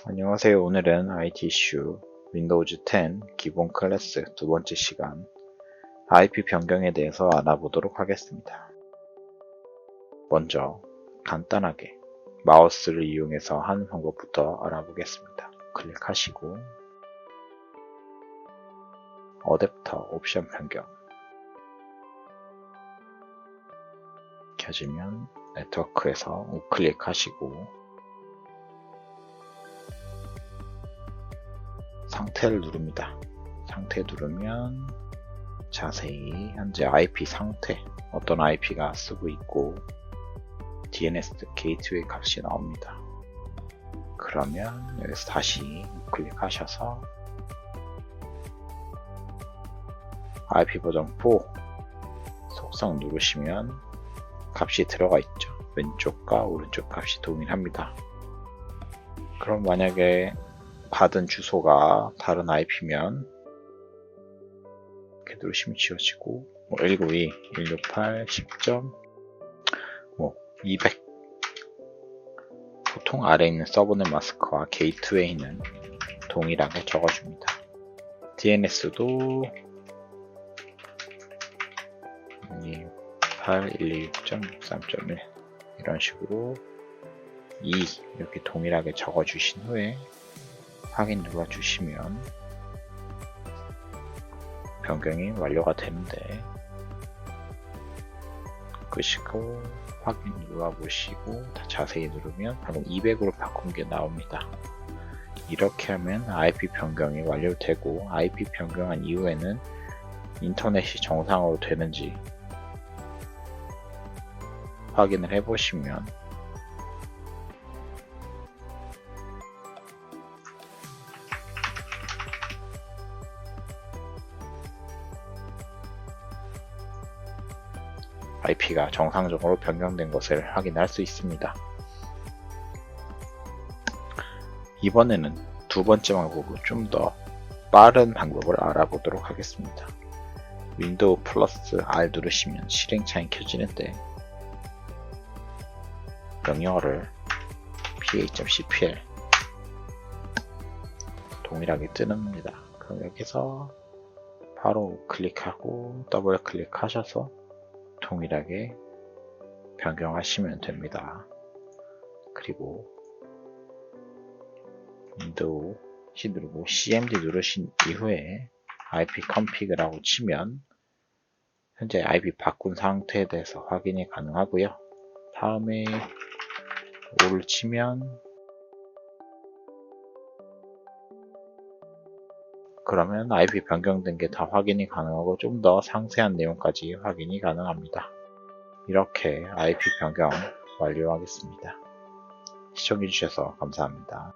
안녕하세요. 오늘은 IT 이슈 윈도우즈 10 기본 클래스 두 번째 시간 IP 변경에 대해서 알아보도록 하겠습니다. 먼저 간단하게 마우스를 이용해서 하는 방법부터 알아보겠습니다. 클릭하시고 어댑터 옵션 변경 켜지면 네트워크에서 우클릭하시고 상태를 누릅니다. 상태 누르면 자세히 현재 IP 상태, 어떤 IP가 쓰고 있고 DNS 게이트웨이 값이 나옵니다. 그러면 여기서 다시 클릭하셔서 IP 버전 4 속성 누르시면 값이 들어가 있죠. 왼쪽과 오른쪽 값이 동일합니다. 그럼 만약에 받은 주소가 다른 IP면 이렇게 누르시면 지워지고 192, 168, 10점, 200 보통 아래에 있는 서브넷 마스크와 게이트웨이는 동일하게 적어줍니다. DNS도 128, 126.3.1 이런 식으로 2 이렇게 동일하게 적어주신 후에 확인 눌러주시면 변경이 완료가 되는데 끄시고 확인 눌러보시고 다 자세히 누르면 방금 200으로 바꾼 게 나옵니다. 이렇게 하면 IP 변경이 완료되고 IP 변경한 이후에는 인터넷이 정상으로 되는지 확인을 해보시면 IP가 정상적으로 변경된 것을 확인할 수 있습니다. 이번에는 두 번째 방법으로 좀 더 빠른 방법을 알아보도록 하겠습니다. 윈도우 플러스 R 누르시면 실행창이 켜지는데 명령어를 pa.cpl 동일하게 뜨는입니다. 그럼 여기서 바로 클릭하고 더블 클릭하셔서 동일하게 변경하시면 됩니다. 그리고 윈도우 C 누르고 CMD 누르신 이후에 IP config라고 치면 현재 IP 바꾼 상태에 대해서 확인이 가능하고요. 다음에 O를 치면 그러면 IP 변경된 게 다 확인이 가능하고 좀 더 상세한 내용까지 확인이 가능합니다. 이렇게 IP 변경 완료하겠습니다. 시청해주셔서 감사합니다.